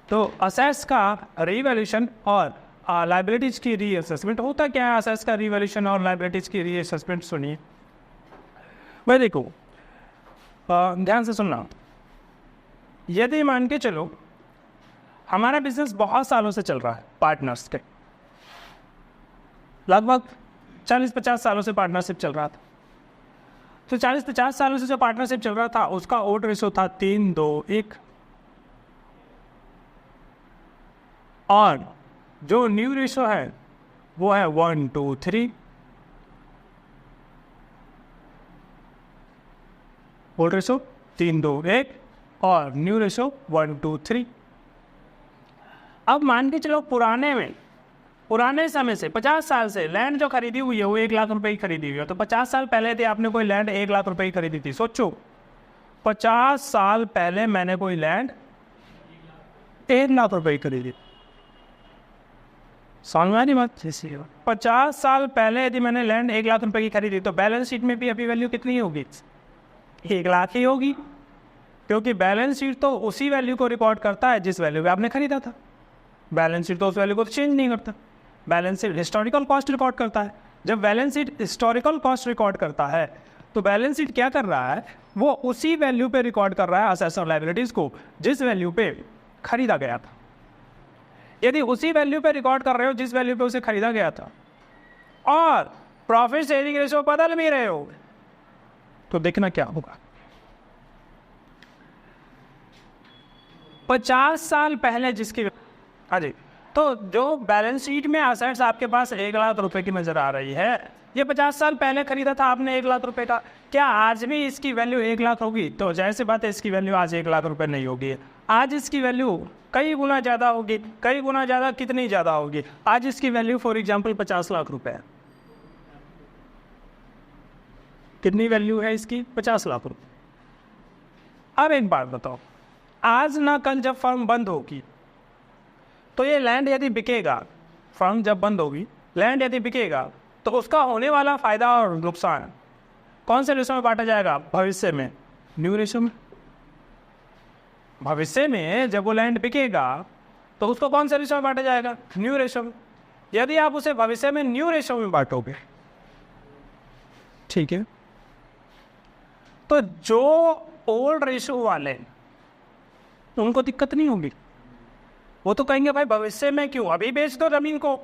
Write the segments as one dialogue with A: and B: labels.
A: तो असेट्स का रीवैल्यूएशन और लायबिलिटीज की रीअसेसमेंट होता क्या है? असेट्स का रीवैल्यूएशन और लायबिलिटीज की रीअसेसमेंट सुनिए भाई। देखो ध्यान से सुनना। यदि मान के चलो हमारा बिजनेस बहुत सालों से चल रहा है, पार्टनर्स के लगभग 40-50 सालों से पार्टनरशिप चल रहा था। तो 40-50 सालों से जो पार्टनरशिप चल रहा था उसका ओड रेशो था 3-2-1, और जो न्यू रेशो है वो है 1-2-3। ओल्ड रेशो 3-2-1 और न्यू रेशो 1-2-3। अब मान के चलो पुराने समय से 50 साल से लैंड जो खरीदी हुई है वो 1 लाख रुपए की खरीदी हुई है। तो 50 साल पहले थी आपने कोई लैंड 1 लाख रुपए की खरीदी थी। सोचो 50 साल पहले मैंने कोई लैंड 1 लाख रुपए की खरीदी। समझ में आ रही बात? 50 साल पहले यदि मैंने लैंड 1 लाख रुपए की खरीदी तो बैलेंस शीट में भी अभी वैल्यू कितनी होगी? 1 लाख ही होगी, क्योंकि बैलेंस शीट तो उसी वैल्यू को रिकॉर्ड करता है जिस वैल्यू पे आपने खरीदा था। बैलेंस शीट तो उस वैल्यू को चेंज नहीं करता। Balance sheet historical cost record करता है। जब balance sheet historical cost record करता है तो बैलेंस शीट क्या कर रहा है? वो उसी वैल्यू पे रिकॉर्ड कर रहा है असेट्स और लायबिलिटीज को जिस वैल्यू पे खरीदा गया था। यदि उसी वैल्यू पे रिकॉर्ड कर रहे हो जिस वैल्यू पे उसे खरीदा गया था और प्रॉफिट शेयरिंग रेशो बदल भी रहे हो तो देखना क्या होगा। 50 साल पहले जिसकी, हाँ जी, तो जो बैलेंस शीट में असेट्स आपके पास 1 लाख रुपए की नजर आ रही है, ये 50 साल पहले खरीदा था आपने 1 लाख रुपए का। क्या आज भी इसकी वैल्यू 1 लाख होगी? तो जाहिर सी बात है इसकी वैल्यू आज 1 लाख रुपए नहीं होगी। आज इसकी वैल्यू कई गुना ज़्यादा होगी। कई गुना ज़्यादा कितनी ज़्यादा होगी? आज इसकी वैल्यू फॉर एग्जाम्पल 50 लाख रुपए है। कितनी वैल्यू है इसकी? 50 लाख रुपए। अब एक बात बताओ, आज ना कल जब फर्म बंद होगी तो ये लैंड यदि बिकेगा, फर्म जब बंद होगी लैंड यदि बिकेगा तो उसका होने वाला फायदा और नुकसान कौन से रेशो में बांटा जाएगा? भविष्य में न्यू रेशो में। भविष्य में जब वो लैंड बिकेगा तो उसको कौन से रेशो में बांटा जाएगा? न्यू रेशो में। यदि आप उसे भविष्य में न्यू रेशो में बांटोगे, ठीक है, तो जो ओल्ड रेशो वाले उनको दिक्कत नहीं होगी। वो तो कहेंगे भाई भविष्य में क्यों, अभी बेच दो जमीन को।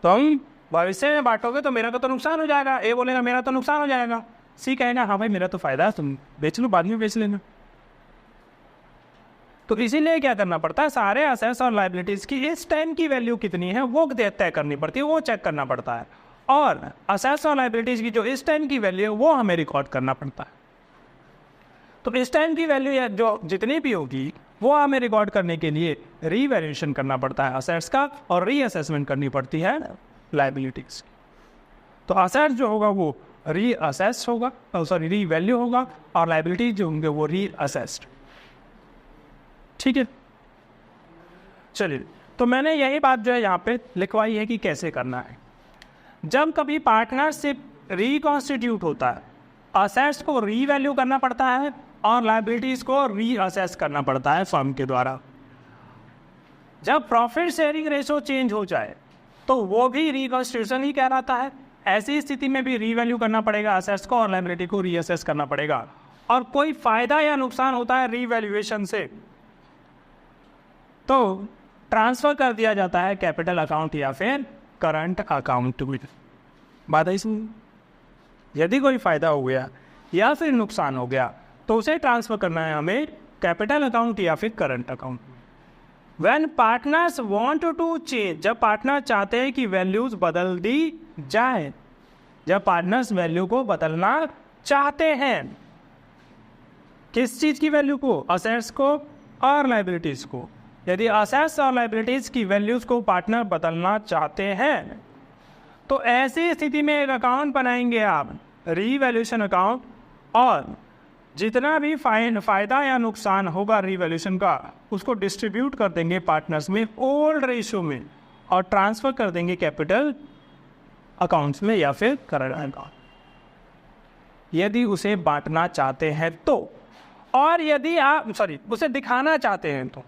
A: तुम भविष्य में बांटोगे तो मेरा तो नुकसान हो जाएगा। ए बोलेगा मेरा तो नुकसान हो जाएगा, सी कहेगा हाँ भाई मेरा तो फायदा है, तुम बेच लो, बाद में बेच लेना। तो इसीलिए क्या करना पड़ता है, सारे असेट्स और लायबिलिटीज की इस टाइम की वैल्यू कितनी है वो तय करनी पड़ती है, वो चेक करना पड़ता है। और असेट्स और लायबिलिटीज की जो इस टाइम की वैल्यू है वो हमें रिकॉर्ड करना पड़ता है। तो इस टाइम की वैल्यू जो जितनी भी होगी वो हमें रिकॉर्ड करने के लिए रीवैल्यूएशन करना पड़ता है असेट्स का, और रीअसेसमेंट करनी पड़ती है लायबिलिटीज। तो असेट्स जो होगा वो रीअसेस्ड होगा, सॉरी रीवैल्यू होगा, और लायबिलिटीज जो होंगे वो रीअसेस्ड। ठीक है, चलिए, तो मैंने यही बात जो है यहाँ पे लिखवाई है कि कैसे करना है। जब कभी पार्टनरशिप रिकॉन्स्टिट्यूट होता है, असेट्स को रीवैल्यू करना पड़ता है और लायबिलिटीज को रीअसेस करना पड़ता है फर्म के द्वारा। जब प्रॉफिट शेयरिंग रेशो चेंज हो जाए तो वो भी रिकॉन्स्टिट्यूशन ही कहलाता है। ऐसी स्थिति में भी रीवैल्यू करना पड़ेगा असेट्स को और लायबिलिटी को रीअसेस करना पड़ेगा। और कोई फायदा या नुकसान होता है रीवैल्यूएशन से तो ट्रांसफर कर दिया जाता है कैपिटल अकाउंट या फिर करंट अकाउंट में। बात है इसमें, यदि कोई फायदा हो गया या फिर नुकसान हो गया तो उसे ट्रांसफर करना है हमें कैपिटल अकाउंट या फिर current account. When partners want to change, जब पार्टनर चाहते हैं कि वैल्यूज बदल दी जाए, जब पार्टनर्स वैल्यू को बदलना चाहते हैं, किस चीज की वैल्यू को? असेट्स को और लायबिलिटीज को। यदि असेट्स और लायबिलिटीज की वैल्यूज को पार्टनर बदलना चाहते हैं तो ऐसी स्थिति में एक अकाउंट बनाएंगे आप, रीवैल्यूएशन अकाउंट, और जितना भी फायदा या नुकसान होगा रीवैल्यूएशन का उसको डिस्ट्रीब्यूट कर देंगे पार्टनर्स में ओल्ड रेशियो में और ट्रांसफर कर देंगे कैपिटल अकाउंट्स में या फिर करंट अकाउंट, यदि उसे बांटना चाहते हैं तो। और यदि आप उसे दिखाना चाहते हैं तो,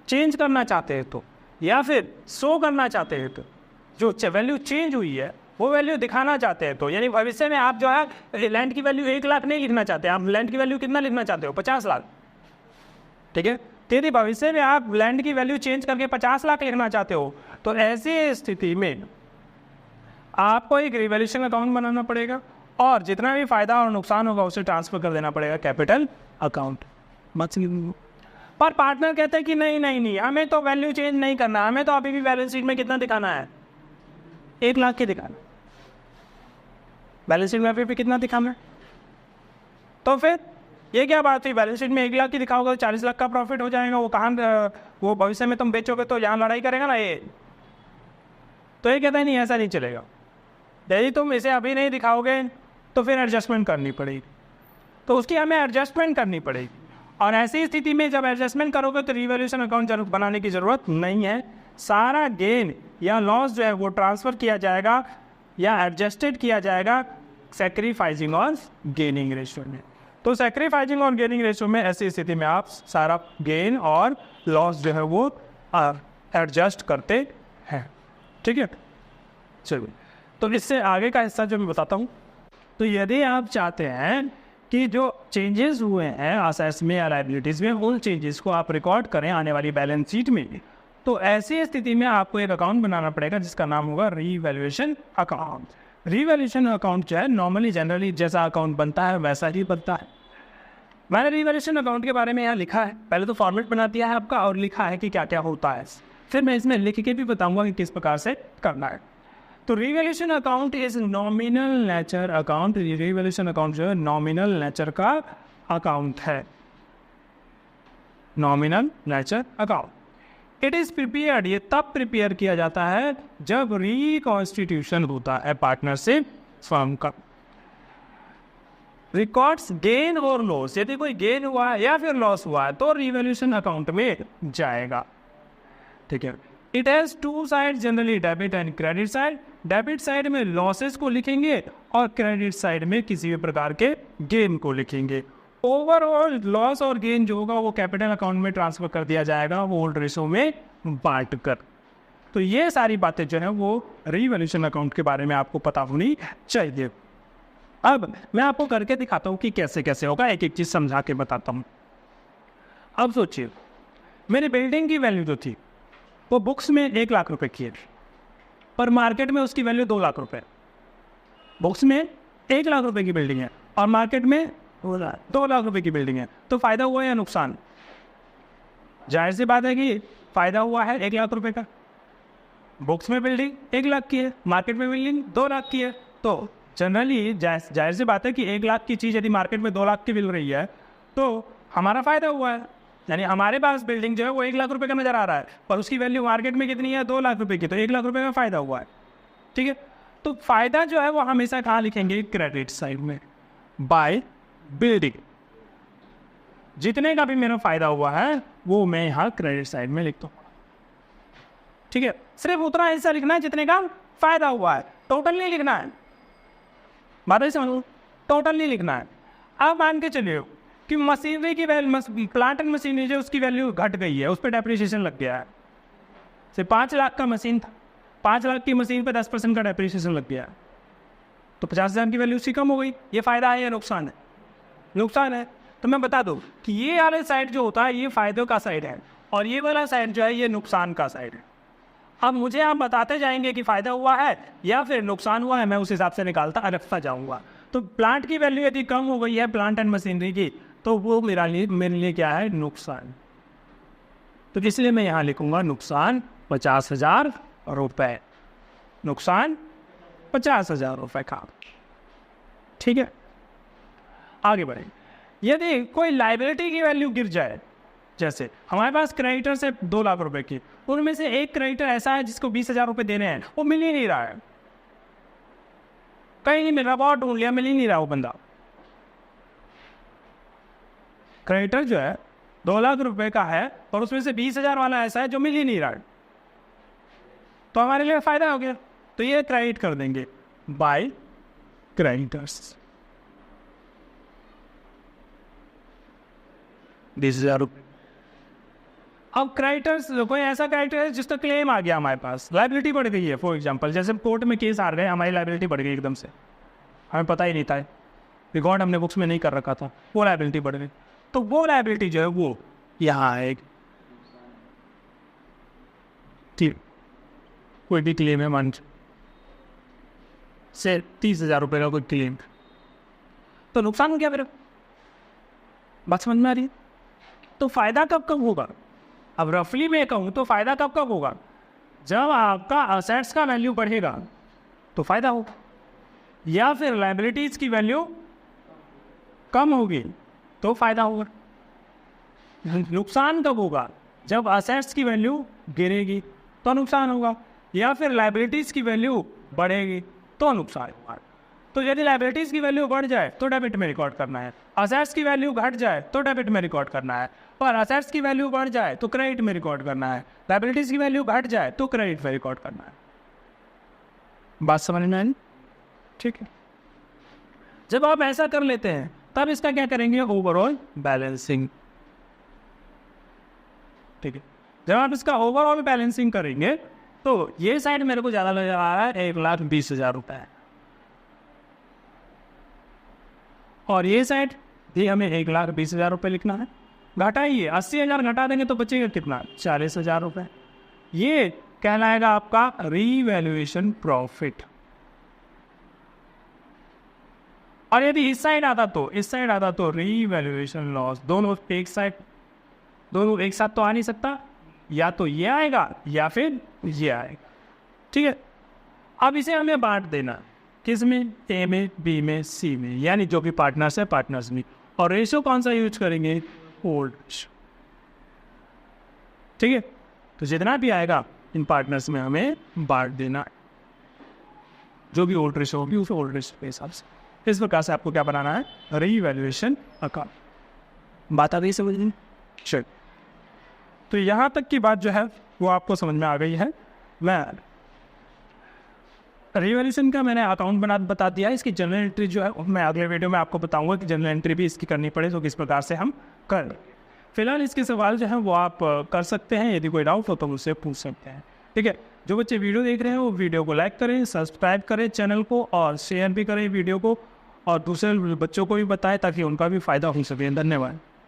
A: चेंज करना चाहते हैं तो, या फिर शो करना चाहते हैं तो, जो वैल्यू चेंज हुई है वो वैल्यू दिखाना चाहते हैं तो, यानी भविष्य में आप जो है लैंड की वैल्यू 1 लाख नहीं लिखना चाहते, आप लैंड की वैल्यू कितना लिखना चाहते हो, 50 लाख, ठीक है। तो यदि भविष्य में आप लैंड की वैल्यू चेंज करके 50 लाख लिखना चाहते हो तो ऐसी स्थिति में आपको एक रिवैल्यूएशन अकाउंट बनाना पड़ेगा और जितना भी फायदा और नुकसान होगा उसे ट्रांसफर कर देना पड़ेगा कैपिटल अकाउंट। पर पार्टनर कहते हैं कि नहीं, हमें तो वैल्यू चेंज नहीं करना, हमें तो अभी भी बैलेंस शीट में कितना दिखाना है, 1 लाख की दिखाना, बैलेंस शीट में अभी भी कितना दिखाना है। तो फिर ये क्या बात हुई, बैलेंस शीट में 1 लाख की दिखाओगे तो 40 लाख का प्रॉफिट हो जाएगा, वो भविष्य में तुम बेचोगे तो यहाँ लड़ाई करेगा ना ये। तो ये कहता है नहीं, ऐसा नहीं चलेगा, यदि तुम इसे अभी नहीं दिखाओगे तो फिर एडजस्टमेंट करनी पड़ेगी, तो उसकी हमें एडजस्टमेंट करनी पड़ेगी। और ऐसी स्थिति में जब एडजस्टमेंट करोगे तो रिवैल्यूएशन अकाउंट बनाने की ज़रूरत नहीं है, सारा गेन या लॉस जो है वो ट्रांसफ़र किया जाएगा या एडजस्टेड किया जाएगा सैक्रिफाइसिंग और गेनिंग रेशियो में। तो सैक्रिफाइसिंग और गेनिंग रेशियो में ऐसी स्थिति में आप सारा गेन और लॉस जो है वो एडजस्ट करते हैं, ठीक है। चलिए, तो इससे आगे का हिस्सा जो मैं बताता हूँ। तो यदि आप चाहते हैं कि जो चेंजेस हुए हैं असेट्स में या लायबिलिटीज़ में, उन चेंजेस को आप रिकॉर्ड करें आने वाली बैलेंस शीट में, तो ऐसी स्थिति में आपको एक अकाउंट बनाना पड़ेगा जिसका नाम होगा रीवैल्यूएशन अकाउंट। रीवैल्यूएशन अकाउंट जो है नॉर्मली जनरली जैसा अकाउंट बनता है वैसा ही बनता है। मैंने रीवैल्यूएशन अकाउंट के बारे में यहाँ लिखा है, पहले तो फॉर्मेट बना दिया है आपका और लिखा है कि क्या क्या होता है, फिर मैं इसमें लिख के भी बताऊँगा कि किस प्रकार से करना है। तो revaluation account is nominal nature account. Revaluation account जो है नॉमिनल नेचर का अकाउंट है, nominal nature account. It is prepared, ये तब प्रिपेयर किया जाता है जब रिकॉन्स्टिट्यूशन होता है पार्टनरशिप फर्म का। रिकॉर्ड्स गेन और लॉस, यदि कोई गेन हुआ है या फिर लॉस हुआ है तो रिवैल्यूएशन अकाउंट में जाएगा, ठीक है। It has 2 side generally, debit and credit side. Debit side में लॉसेस को लिखेंगे और क्रेडिट साइड में किसी भी प्रकार के गेन को लिखेंगे। ओवरऑल लॉस और गेन जो होगा वो कैपिटल अकाउंट में ट्रांसफर कर दिया जाएगा ओल्ड रेशो में बांट कर। तो ये सारी बातें जो है वो रीवैल्यूएशन अकाउंट के बारे में आपको पता होनी चाहिए। अब मैं आपको करके दिखाता हूँ कि कैसे कैसे होगा, एक एक चीज़ समझा के बताता हूँ। अब सोचिए, मेरी बिल्डिंग की वैल्यू जो थी वो बुक्स में 1 लाख रुपए की है, पर मार्केट में उसकी वैल्यू 2 लाख रुपए। बुक्स में 1 लाख रुपए की बिल्डिंग है और मार्केट में 2 लाख रुपए की बिल्डिंग है, तो फ़ायदा हुआ या नुकसान? जाहिर सी बात है कि फ़ायदा हुआ है 1 लाख रुपए का। बुक्स में बिल्डिंग 1 लाख की है, मार्केट में बिल्डिंग 2 लाख की है, तो जनरली जाहिर सी बात है कि 1 लाख की चीज़ यदि मार्केट में 2 लाख की मिल रही है तो हमारा फ़ायदा हुआ है। यानी हमारे पास बिल्डिंग जो है वो 1 लाख रुपए का नज़र आ रहा है, पर उसकी वैल्यू मार्केट में कितनी है, 2 लाख रुपए की, तो 1 लाख रुपए का फ़ायदा हुआ है, ठीक है। तो फ़ायदा जो है वो हमेशा कहाँ लिखेंगे, क्रेडिट साइड में, बाय बिल्डिंग। जितने का भी मेरा फ़ायदा हुआ है वो मैं यहाँ क्रेडिट साइड में लिखता हूँ, ठीक है। सिर्फ उतना हिस्सा लिखना है जितने का फ़ायदा हुआ है, टोटल नहीं लिखना है, बात ही समझो, टोटल नहीं लिखना है। अब मान के चलिए कि मशीनरी की वैल्यू, प्लांट एंड मशीनरी जो उसकी वैल्यू घट गई है, उस पर डेप्रिसिएशन लग गया है। से 5 लाख का मशीन था, 5 लाख की मशीन पे 10% का डेप्रिसिएशन लग गया है, तो 50,000 की वैल्यू उसकी कम हो गई। ये फ़ायदा है या नुकसान है? नुकसान है। तो मैं बता दूँ कि ये वाला साइड जो होता है ये फ़ायदों का साइड है और ये वाला साइड जो है ये नुकसान का साइड है। अब मुझे आप बताते जाएंगे कि फ़ायदा हुआ है या फिर नुकसान हुआ है, मैं उस हिसाब से निकालता रखता जाऊँगा। तो प्लांट की वैल्यू यदि कम हो गई है, प्लांट एंड मशीनरी की, तो वो मेरे लिए क्या है, नुकसान। तो इसलिए मैं यहाँ लिखूँगा नुकसान 50,000 रुपये, नुकसान 50,000 रुपये का, ठीक है। आगे बढ़े। यदि कोई लाइबिलिटी की वैल्यू गिर जाए, जैसे हमारे पास क्रेडिटर से 2 लाख रुपए की, उनमें से एक क्रेडिटर ऐसा है जिसको 20,000 रुपये देने हैं, वो मिल ही नहीं रहा है, कहीं नहीं मिल रहा, बहुत ढूंढ लिया, मिल ही नहीं रहा वो बंदा। क्रेडिटर जो है 2 लाख रुपए का है और उसमें से 20,000 वाला ऐसा है जो मिल ही नहीं रहा है, तो हमारे लिए फ़ायदा हो गया। तो ये क्रेडिट कर देंगे बाय क्रेडिटर्स, 20,000 रुपये। अब क्रेडिटर्स, कोई ऐसा क्रेडिटर है जिसका क्लेम आ गया हमारे पास, लाइबिलिटी बढ़ गई है। फॉर एग्जांपल जैसे कोर्ट में केस हार गए, हमारी लाइबिलिटी बढ़ गई एकदम से, हमें पता ही नहीं था, रिकॉर्ड हमने बुक्स में नहीं कर रखा था, वो लाइबिलिटी बढ़ गई। तो वो लाइबिलिटी जो है वो यहाँ आएगी। ठीक, कोई भी क्लेम है मान से 30,000 रुपये का कोई क्लेम, तो नुकसान हो गया मेरा। बात समझ में आ रही है? तो फायदा कब कब होगा? अब रफली मैं कहूँ तो फायदा कब कब होगा? जब आपका असेट्स का वैल्यू बढ़ेगा तो फायदा होगा, या फिर लाइबिलिटीज की वैल्यू कम होगी तो फायदा होगा। नुकसान कब होगा? जब असेट्स की वैल्यू गिरेगी तो नुकसान होगा, या फिर लाइबिलिटीज की वैल्यू बढ़ेगी तो नुकसान होगा। तो यदि लाइबिलिटीज की वैल्यू बढ़ जाए तो डेबिट में रिकॉर्ड करना है, असेट्स की वैल्यू घट जाए तो डेबिट में रिकॉर्ड करना है, और असेट्स की वैल्यू बढ़ जाए तो क्रेडिट में रिकॉर्ड करना है, लाइबिलिटीज की वैल्यू घट जाए तो क्रेडिट में रिकॉर्ड करना है। बात समझ में आई? ठीक है। जब आप ऐसा कर लेते हैं तब इसका क्या करेंगे? Overall balancing. ठीक है, जब आप इसका ओवरऑल बैलेंसिंग करेंगे तो ये साइड मेरे को ज़्यादा लग रहा है 1,20,000 रुपये, और ये साइड भी हमें 1,20,000 रुपये लिखना है। घटाइए, 80,000 घटा देंगे तो बचेगा कितना? 40,000 रुपये। ये कहलाएगा आपका रीवैल्यूएशन प्रॉफिट। और यदि इस साइड आता तो, इस साइड आता तो रीवैल्यूएशन लॉस। दोनों एक साइड, दोनों एक साथ तो आ नहीं सकता, या तो ये आएगा या फिर ये आएगा। ठीक है, अब इसे हमें बांट देना, किस में? ए में, बी में, सी में, यानी जो भी पार्टनर्स है पार्टनर्स में। और रेशियो कौन सा यूज करेंगे? Old ratio. ठीक है, तो जितना भी आएगा इन पार्टनर्स में हमें बांट देना, जो भी ओल्ड रेशियो होगी उसे ओल्ड रेशियो के हिसाब से। इस प्रकार से आपको क्या बनाना है? Revaluation account. बात आ गई समझ में? चल, तो यहाँ तक की बात जो है वो आपको समझ में आ गई है। मैं रीवैल्यूएशन का मैंने अकाउंट बता दिया है। इसकी जनरल एंट्री जो है मैं अगले वीडियो में आपको बताऊंगा कि जनरल एंट्री भी इसकी करनी पड़े तो किस प्रकार से हम कर। फिलहाल इसके सवाल जो है वो आप कर सकते हैं, यदि कोई डाउट हो तो मुझसे पूछ सकते हैं। ठीक है, जो बच्चे वीडियो देख रहे हैं वो वीडियो को लाइक करें, सब्सक्राइब करें चैनल को, और शेयर भी करें वीडियो को, और दूसरे बच्चों को भी बताएं ताकि उनका भी फ़ायदा हो सके। धन्यवाद।